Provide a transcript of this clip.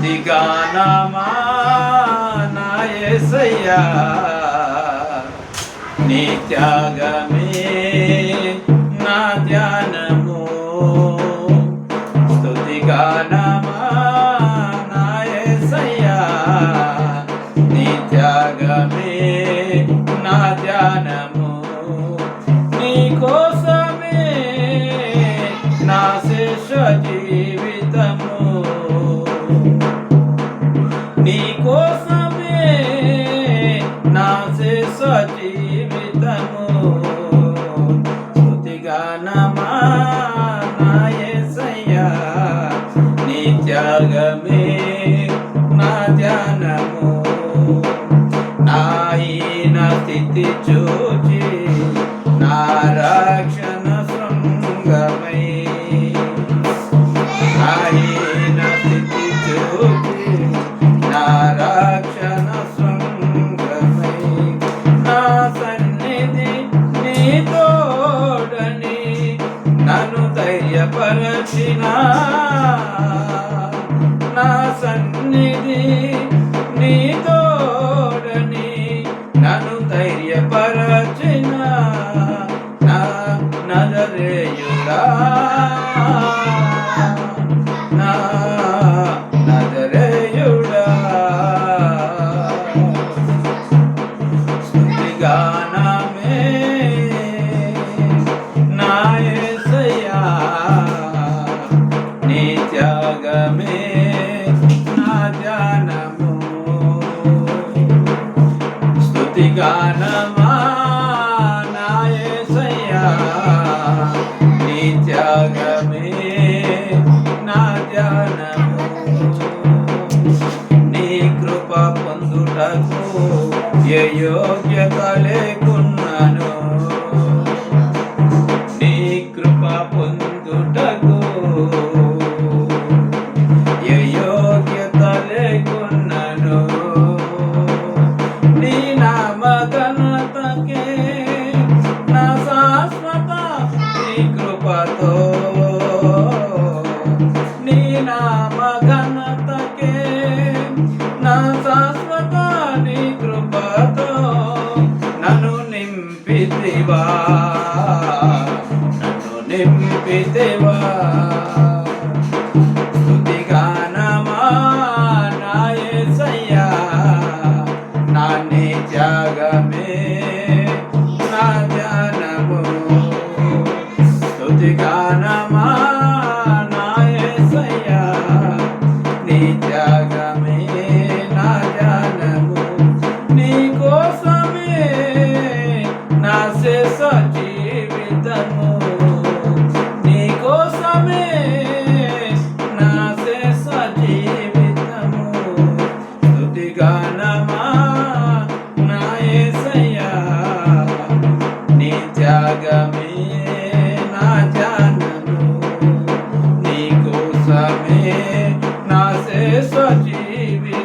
స్తుతిగానమా నా యేసయ్యా నీ త్యాగమే నా ధ్యానము స్తుతిగానమా నా యేసయ్యా నీ త్యాగమే నా ధ్యానము నీ కోసమే నా శేష జీవితము నీ కోసమే నా శేష జీవితము స్తుతిగానమా నా యేసయ్యా నీ త్యాగమే నా ధ్యానము నా హీన స్థితి చూచి నా రక్షణ శృంగమై నా హీన స్థితి చూచి నా రక్షణ శృంగమై నా సన్నిధి నీ తోడని నన్ను ధైర్యపరచిన నా సన్నిధి నీ తోడని నన్ను ధైర్యపరచిన నా నజరేయుడా నా నజరేయుడా స్తుతిగానమే నా యేసయ్యా నీ త్యాగమే నా ధ్యానము స్తుతిగానమా నా యేసయ్యా నీ త్యాగమే నా ధ్యానము నీ కృప పొందుటకు ఏ యోగ్యత లేకున్నాను నీ కృప పొందుటకు ఏ యోగ్యత లేకున్నాను నీ నామఘనతకే నా శాశ్వత నీ కృపతో నీ నామఘనతకే నా శాశ్వత నీ కృపతో నన్ను నింపితివా నన్ను నింపితివా స్తుతిగానమా నా యేసయ్యా నా నీ త్యాగమే నా ధ్యానము స్తుతిగానమా నా యేసయ్యా నీ త్యాగమే నా ధ్యానము నీ కోసమే నా శేష జీవితము నీ కోసమే నా శేష జీవితము స్తుతిగానమా నా యేసయ్యా నీ త్యాగమే నా ధ్యానము నీ కోసమే నా శేష జీవితము